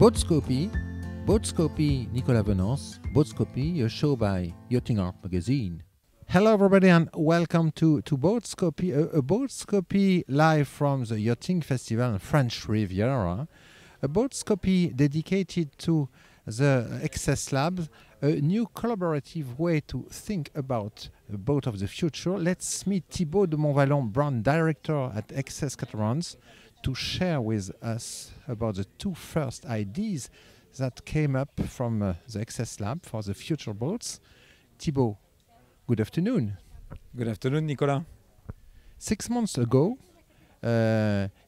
BateauScopie, BateauScopie Nicolas Venance, BateauScopie, a show by Yachting Art magazine. Hello everybody and welcome to BateauScopie, a BateauScopie live from the Yachting Festival in French Riviera, a BateauScopie dedicated to the Access Labs, a new collaborative way to think about a boat of the future. Let's meet Thibault de Montvallon, brand director at Access Catamarans, to share with us about the two first ideas that came up from the Access Lab for the future boats. Thibault, good afternoon. Good afternoon, Nicolas. 6 months ago,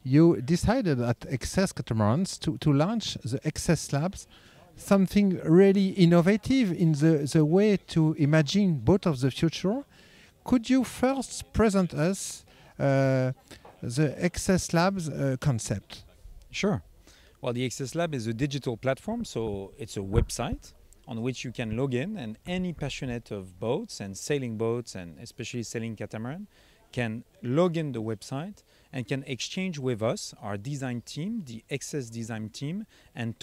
you decided at Access Catamarans to launch the Access Labs, something really innovative in the way to imagine boat of the future. Could you first present us the Access Labs concept? Sure. Well, the Access Lab is a digital platform, so it's a website on which you can log in, and any passionate of boats and sailing boats, and especially sailing catamaran, can log in the website and can exchange with us, our design team, the Access design team, and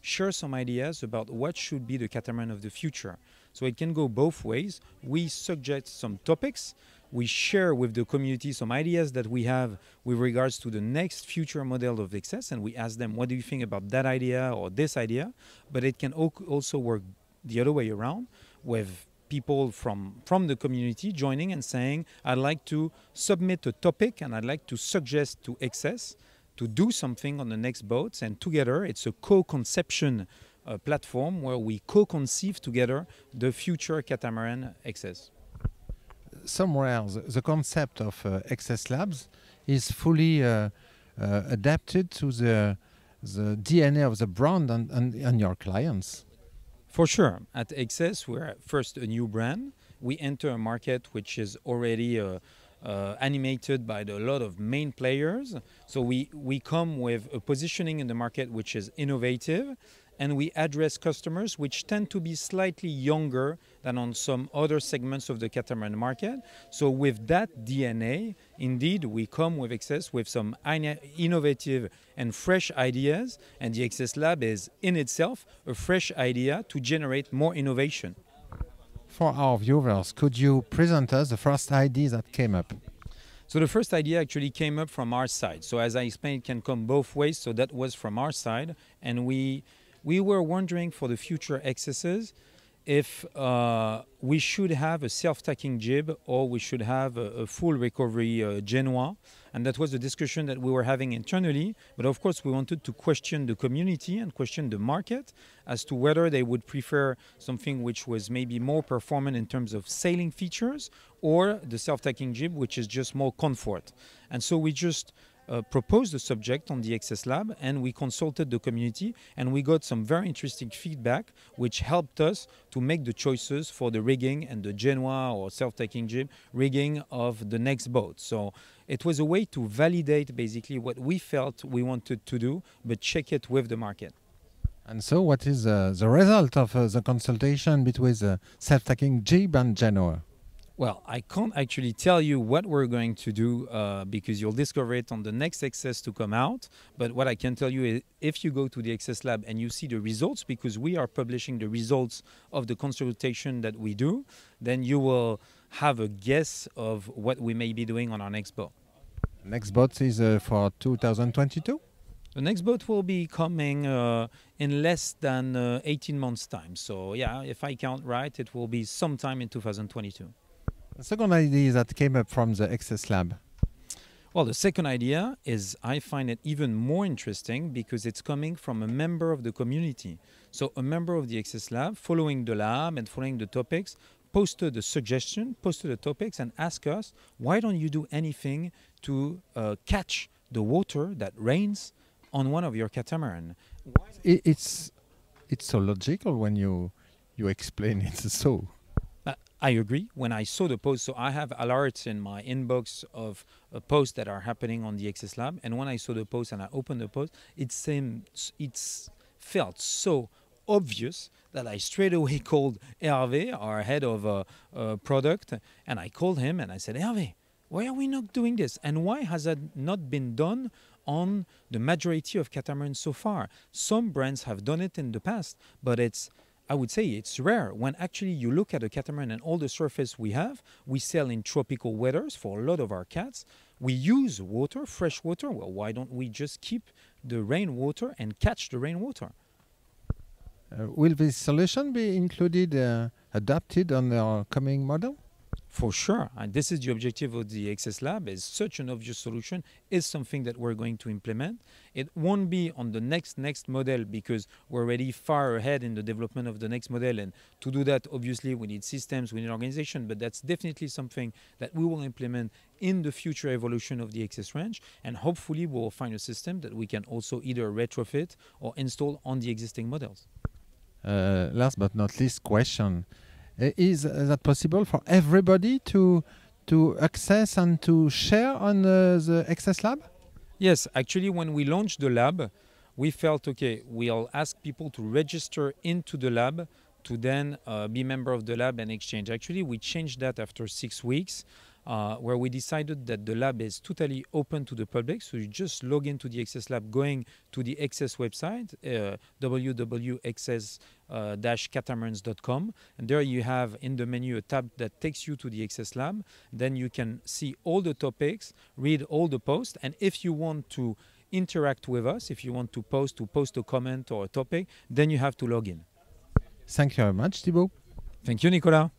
share some ideas about what should be the catamaran of the future. So it can go both ways. We suggest some topics. We share with the community some ideas that we have with regards to the next future model of Access, and we ask them, what do you think about that idea or this idea? But it can also work the other way around, with people from the community joining and saying, I'd like to submit a topic and I'd like to suggest to Access to do something on the next boats, and together it's a co-conception platform where we co-conceive together the future catamaran Access. Somewhere the concept of Access Labs is fully adapted to the DNA of the brand and your clients. For sure. At Access, we're first a new brand. We enter a market which is already animated by a lot of main players. So we come with a positioning in the market which is innovative, and we address customers which tend to be slightly younger than on some other segments of the catamaran market. So with that DNA, indeed, we come with Access with some innovative and fresh ideas, and the Access Lab is in itself a fresh idea to generate more innovation. For our viewers, could you present us the first idea that came up? So the first idea actually came up from our side. So as I explained, it can come both ways. So that was from our side, and we were wondering for the future Accesses if we should have a self-tacking jib or we should have a full recovery genoa. And that was the discussion that we were having internally. But of course, we wanted to question the community and question the market as to whether they would prefer something which was maybe more performant in terms of sailing features, or the self-tacking jib, which is just more comfort. And so we just proposed the subject on the Access Lab, and we consulted the community, and we got some very interesting feedback which helped us to make the choices for the rigging and the genoa or self-tacking jib rigging of the next boat. So it was a way to validate basically what we felt we wanted to do, but check it with the market. And so what is the result of the consultation between the self-tacking jib and genoa? Well, I can't actually tell you what we're going to do because you'll discover it on the next Access to come out. But what I can tell you is, if you go to the Access Lab and you see the results, because we are publishing the results of the consultation that we do, then you will have a guess of what we may be doing on our next boat. Next boat is for 2022? The next boat will be coming in less than 18 months' time. So yeah, if I count right, it will be sometime in 2022. The second idea that came up from the Access Lab. Well, the second idea is, I find it even more interesting because it's coming from a member of the community. So a member of the Access Lab, following the lab and following the topics, posted a suggestion, posted the topics, and asked us, why don't you do anything to catch the water that rains on one of your catamaran? It's so logical when you explain it so. I agree. When I saw the post, so I have alerts in my inbox of posts that are happening on the Access Lab, and when I saw the post and I opened the post, it felt so obvious that I straight away called Hervé, our head of product, and I called him and I said, Hervé, why are we not doing this? And why has that not been done on the majority of catamarans so far. Some brands have done it in the past, but I would say it's rare. When actually you look at a catamaran and all the surface we have, we sell in tropical weathers for a lot of our cats. We use water, fresh water. Well, why don't we just keep the rainwater and catch the rainwater? Will this solution be included, adapted on our coming model? For sure, and this is the objective of the XS Lab. Is such an obvious solution is something that we're going to implement. It won't be on the next model because we're already far ahead in the development of the next model, and to do that, obviously, we need systems, we need organization. But that's definitely something that we will implement in the future evolution of the XS range, and hopefully, we'll find a system that we can also either retrofit or install on the existing models. Last but not least question. Is that possible for everybody to access and to share on the XS Lab? Yes, actually, when we launched the lab, we felt, okay, we'll ask people to register into the lab to then be member of the lab and exchange. Actually, we changed that after 6 weeks, where we decided that the lab is totally open to the public. So you just log into the XS Lab going to the XS website, www.xs-catamarans.com. And there you have in the menu a tab that takes you to the XS Lab. Then you can see all the topics, read all the posts. And if you want to interact with us, if you want to post a comment or a topic, then you have to log in. Thank you very much, Thibault. Thank you, Nicolas.